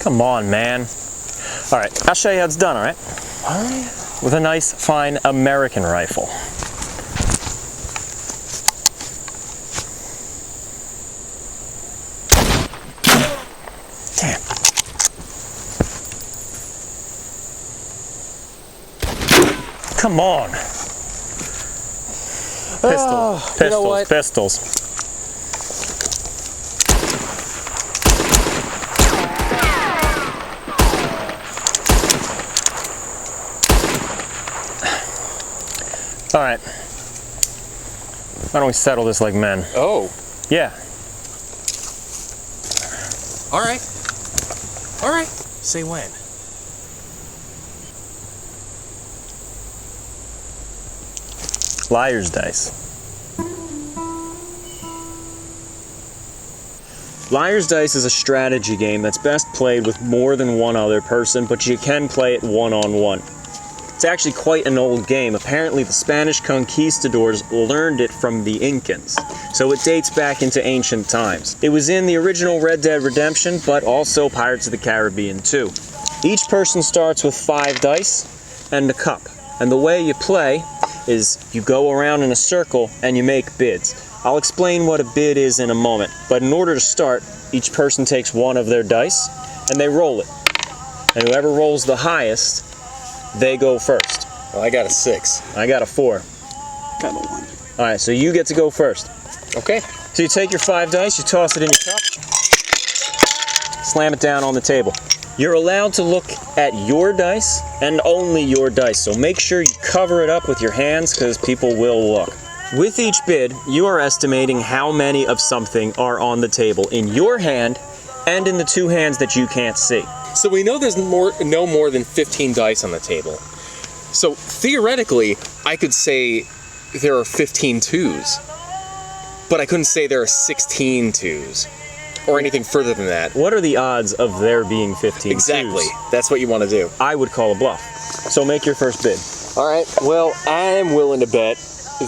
Come on, man. All right, I'll show you how it's done, all right? All right. With a nice, fine American rifle. Damn. Come on. Pistols, you know what? pistols. All right. Why don't we settle this like men? Oh. Yeah. All right. All right. Say when. Liar's dice. Liar's Dice is a strategy game that's best played with more than one other person, but you can play it one-on-one. It's actually quite an old game. Apparently the Spanish conquistadors learned it from the Incans, so it dates back into ancient times. It was in the original Red Dead Redemption, but also Pirates of the Caribbean too. Each person starts with 5 dice and a cup, and the way you play is you go around in a circle and you make bids. I'll explain what a bid is in a moment, but in order to start, each person takes one of their dice and they roll it. And whoever rolls the highest, they go first. Well, I got a 6. I got a 4. Got a 1. Alright, so you get to go first. Okay. So you take your 5 dice, you toss it in your cup, slam it down on the table. You're allowed to look at your dice and only your dice, so make sure you cover it up with your hands because people will look. With each bid, you are estimating how many of something are on the table in your hand and in the 2 hands that you can't see. So we know there's no more than 15 dice on the table. So theoretically, I could say there are 15 twos, but I couldn't say there are 16 twos or anything further than that. What are the odds of there being 15 Exactly. twos? That's what you want to do. I would call a bluff. So make your first bid. All right. Well, I'm willing to bet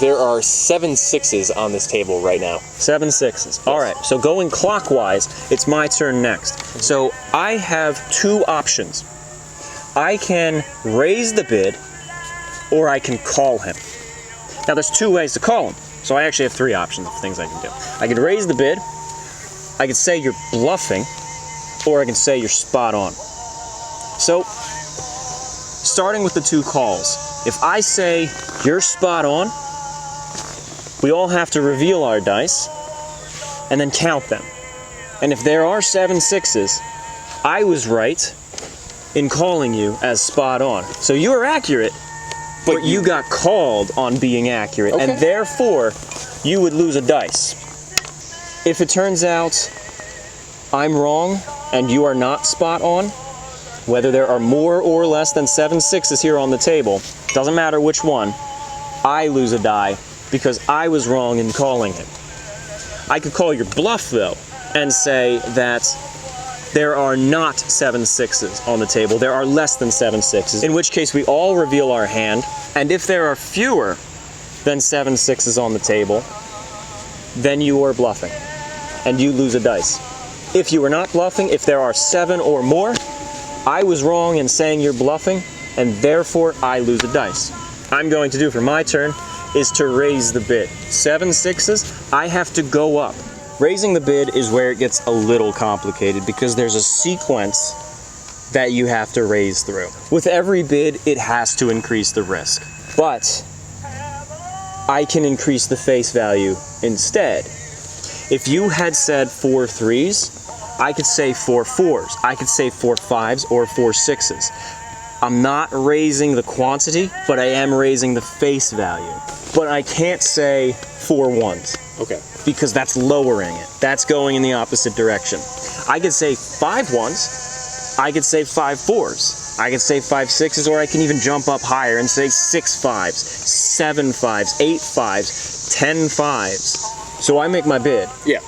there are 7 sixes on this table right now. 7 sixes. All right, so going clockwise, it's my turn next. So I have 2 options. I can raise the bid, or I can call him. Now there's 2 ways to call him, so I actually have 3 options of things I can do. I could raise the bid, I could say you're bluffing, or I can say you're spot on. So, starting with the 2 calls, if I say you're spot on, we all have to reveal our dice and then count them. And if there are 7 sixes, I was right in calling you as spot on. So you are accurate, but you got called on being accurate, Okay. and therefore you would lose a dice. If it turns out I'm wrong and you are not spot on, whether there are more or less than 7 sixes here on the table, doesn't matter which one, I lose a die because I was wrong in calling him. I could call your bluff though and say that there are not 7 sixes on the table, there are less than 7 sixes, in which case we all reveal our hand, and if there are fewer than 7 sixes on the table, then you are bluffing and you lose a dice. If you are not bluffing, if there are 7 or more, I was wrong in saying you're bluffing and therefore I lose a dice. I'm going to do for my turn is to raise the bid. 7 sixes, I have to go up. Raising the bid is where it gets a little complicated because there's a sequence that you have to raise through. With every bid, it has to increase the risk. But I can increase the face value instead. If you had said 4 threes, I could say 4 fours. I could say 4 fives or 4 sixes. I'm not raising the quantity, but I am raising the face value. But I can't say 4 ones. Okay. Because that's lowering it. That's going in the opposite direction. I could say 5 ones. I could say 5 fours. I could say 5 sixes, or I can even jump up higher and say 6 fives, 7 fives, 8 fives, 10 fives. So I make my bid. Yeah.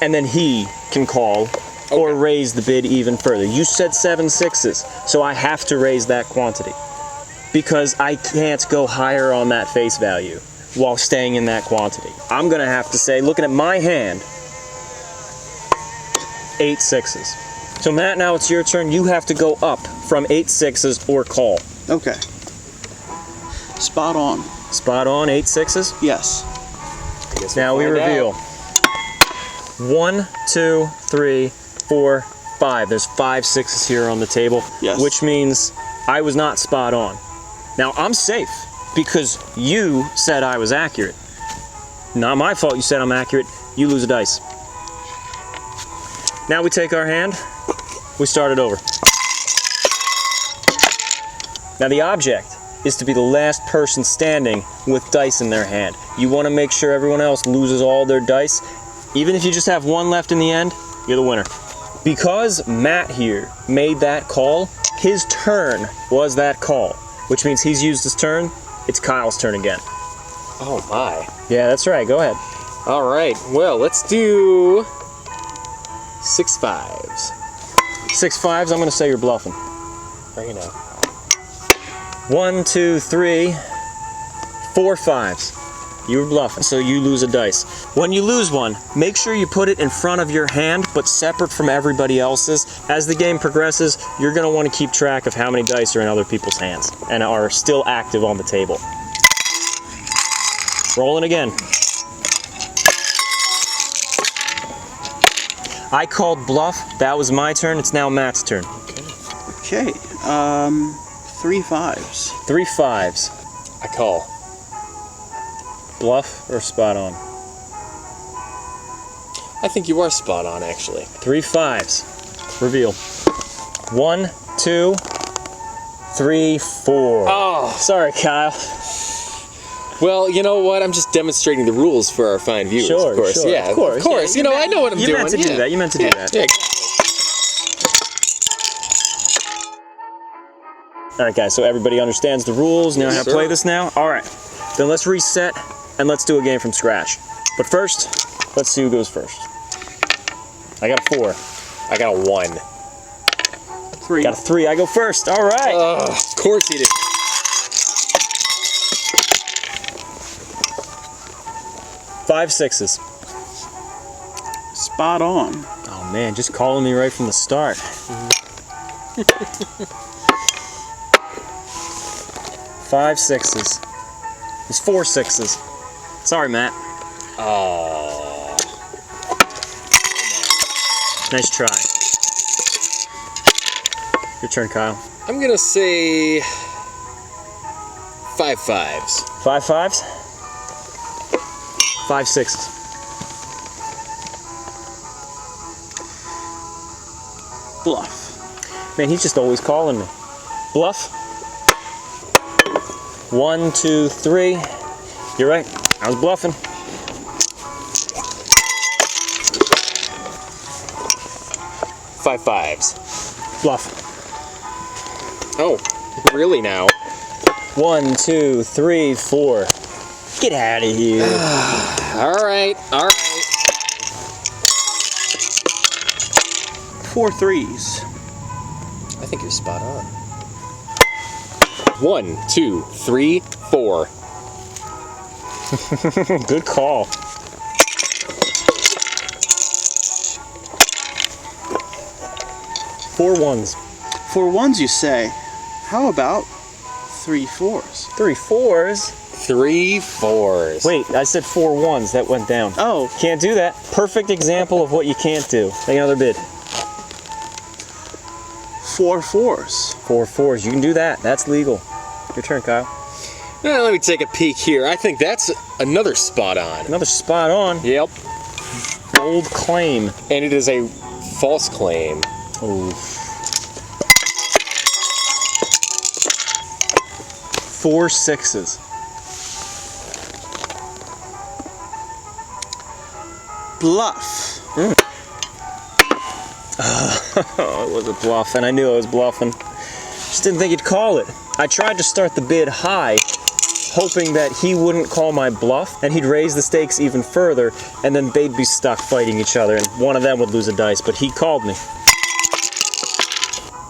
And then he can call or raise the bid even further. You said 7 sixes, so I have to raise that quantity because I can't go higher on that face value while staying in that quantity. I'm gonna have to say, looking at my hand, 8 sixes. So Matt, now it's your turn. You have to go up from 8 6s or call. Okay. Spot on. Spot on, 8 6s. Yes. Now we reveal. 1, 2, 3, 4, 5. There's 5 6s here on the table. Yes. Which means I was not spot on. Now I'm safe because you said I was accurate. Not my fault you said I'm accurate. You lose a dice. Now we take our hand. We start it over. Now the object is to be the last person standing with dice in their hand. You want to make sure everyone else loses all their dice. Even if you just have one left in the end, you're the winner. Because Matt here made that call, his turn was that call, which means he's used his turn. It's Kyle's turn again. Oh my. Yeah, that's right. Go ahead. All right. Well, let's do 6 5s. 6 5s. I'm going to say you're bluffing. Bring it out. 1, 2, 3, 4 5s. You were bluffing, so you lose a dice. When you lose one, make sure you put it in front of your hand, but separate from everybody else's. As the game progresses, you're going to want to keep track of how many dice are in other people's hands and are still active on the table. Rolling again. I called bluff. That was my turn. It's now Matt's turn. Okay. 3 5s. 3 5s. I call. Bluff or spot on? I think you are spot on, actually. 3 5s. Reveal. 1, 2, 3, 4. Oh. Sorry, Kyle. Well, you know what? I'm just demonstrating the rules for our fine viewers, Sure, of course. sure. Yeah, Of course. You know, I know what I'm doing. You meant to do that. You meant to do that. Yeah. All right, guys. So everybody understands the rules. Now Yes, how to sir. play this now. All right. Then let's reset and let's do a game from scratch. But first, let's see who goes first. I got a 4. I got a 1. 3. Got a 3. I go first. All right. Of course he did. 5 6s. Spot on. Oh man, just calling me right from the start. 5 6s. It's 4 6s. Sorry, Matt. Oh. Nice try. Your turn, Kyle. I'm gonna say 5 5s. 5 5s. 5 6s. Bluff. Man, he's just always calling me. Bluff. 1, 2, 3. You're right. I was bluffing. 5 5s. Bluff. Oh, really now? 1, 2, 3, 4. Get out of here. All right. 4 3s. I think you're spot on. 1, 2, 3, 4. Good call. 4 1s. 4 1s, you say? How about 3 4s? 3 4s. 3 4s. Wait, I said 4 1s. That went down. Oh, Can't do that. Perfect example of what you can't do. Take another bid. 4 4s. 4 4s. You can do that. That's legal. Your turn, Kyle. Now, let me take a peek here. I think that's another spot on. Another spot on. Yep. Bold claim. And it is a false claim. Ooh. 4 6s. Bluff. Oh, it was a bluff, and I knew I was bluffing. Just didn't think he'd call it. I tried to start the bid high, hoping that he wouldn't call my bluff, and he'd raise the stakes even further, and then they'd be stuck fighting each other, and one of them would lose a dice, but he called me.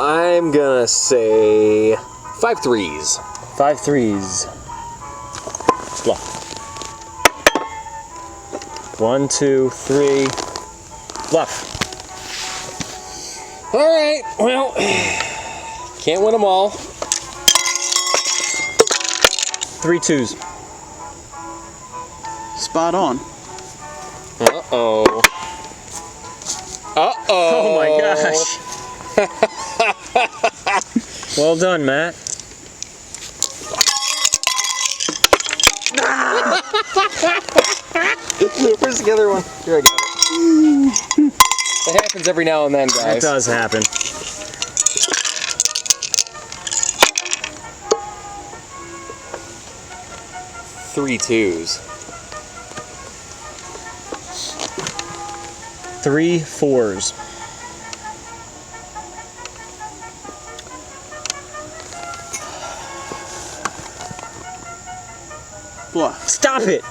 I'm gonna say 5 3s. 5 3s. Bluff. 1, 2, 3. Bluff. Alright, well, can't win them all. 3 2s. Spot on. Uh-oh. Uh-oh. Oh my gosh. Well done, Matt. Where's the other one? Here I got it. It happens every now and then, guys. It does happen. Three 2s. 3 4s. Bluff. Stop it!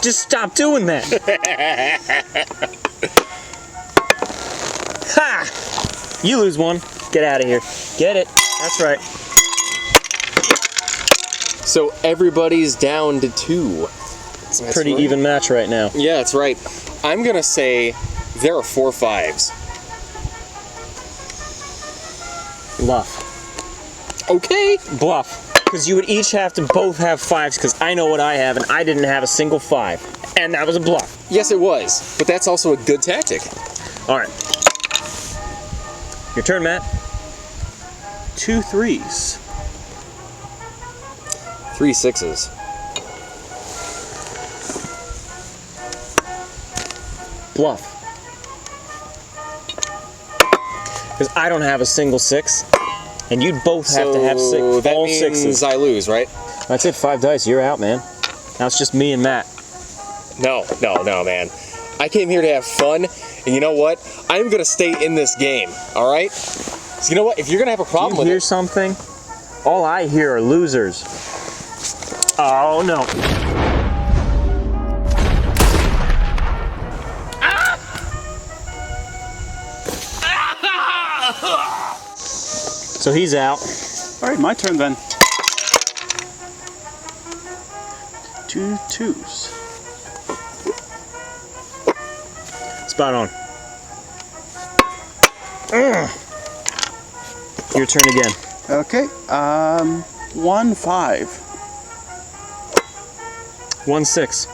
Just stop doing that! Ha! You lose one. Get out of here. Get it. That's right. So everybody's down to 2. It's a pretty even match right now. Yeah, that's right. I'm gonna say there are 4 5s. Bluff. Okay. Bluff. Because you would each have to both have 5s, because I know what I have, and I didn't have a single 5. And that was a bluff. Yes, it was, but that's also a good tactic. All right. Your turn, Matt. 2 3s. 3 6s. Bluff. Because I don't have a single 6, and you'd both have to have that all means 6s. I lose, right? That's it, 5 dice, you're out, man. Now it's just me and Matt. No, man. I came here to have fun, and you know what? I'm gonna stay in this game, all right? So you know what? If you're gonna have a problem You with hear it, something? All I hear are losers. Oh no. So he's out. All right, my turn then. 2 2s. Spot on. Your turn again. Okay. 1 5. 1 6.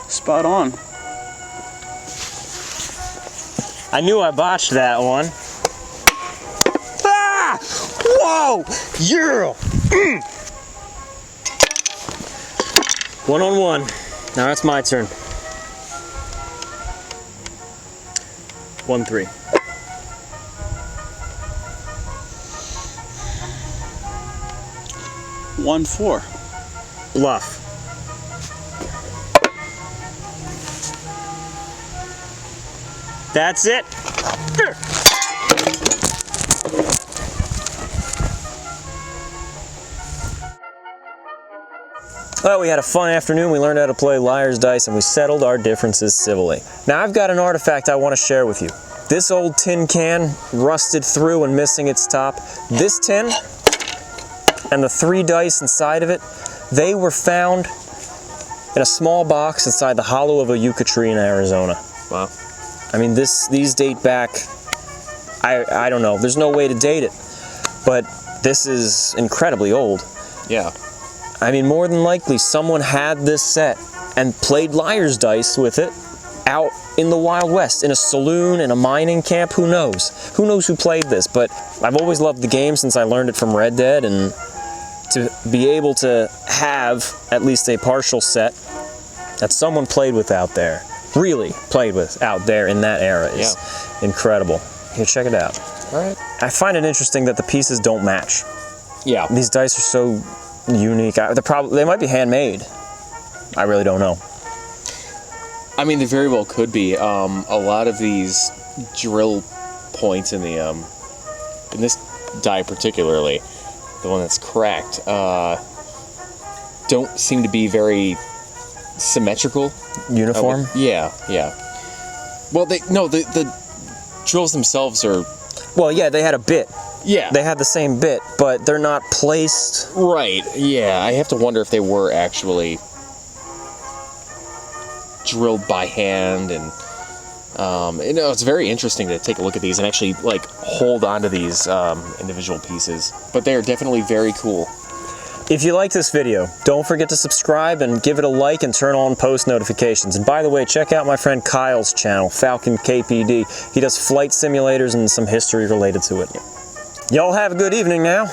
Spot on. I knew I botched that one. Ah! Whoa! Yeah! 1 on 1. Now it's my turn. 1 3. One 4. Bluff. That's it. Well, we had a fun afternoon. We learned how to play liar's dice and we settled our differences civilly. Now I've got an artifact I want to share with you. This old tin can, rusted through and missing its top. This tin and the 3 dice inside of it, they were found in a small box inside the hollow of a yucca tree in Arizona. wow. I mean, these date back, I don't know, there's no way to date it, but this is incredibly old. Yeah. I mean, more than likely, someone had this set and played liar's dice with it out in the Wild West, in a saloon, in a mining camp, who knows? Who knows who played this, but I've always loved the game since I learned it from Red Dead, and to be able to have at least a partial set that someone played with out there, really played with out there in that era is incredible. Here, check it out. All right. I find it interesting that the pieces don't match. Yeah. These dice are so unique. They might be handmade. I really don't know. I mean, they very well could be. A lot of these drill points in the in this die particularly, the one that's cracked, don't seem to be very symmetrical. Uniform? Yeah. Well, the drills themselves are. Well, yeah, they had a bit. Yeah. They had the same bit, but they're not placed. Right. Yeah. I have to wonder if they were actually drilled by hand and It's very interesting to take a look at these and actually like hold on to these individual pieces. But they are definitely very cool. If you like this video, don't forget to subscribe and give it a like and turn on post notifications. And by the way, check out my friend Kyle's channel, Falcon KPD. He does flight simulators and some history related to it. Y'all have a good evening now.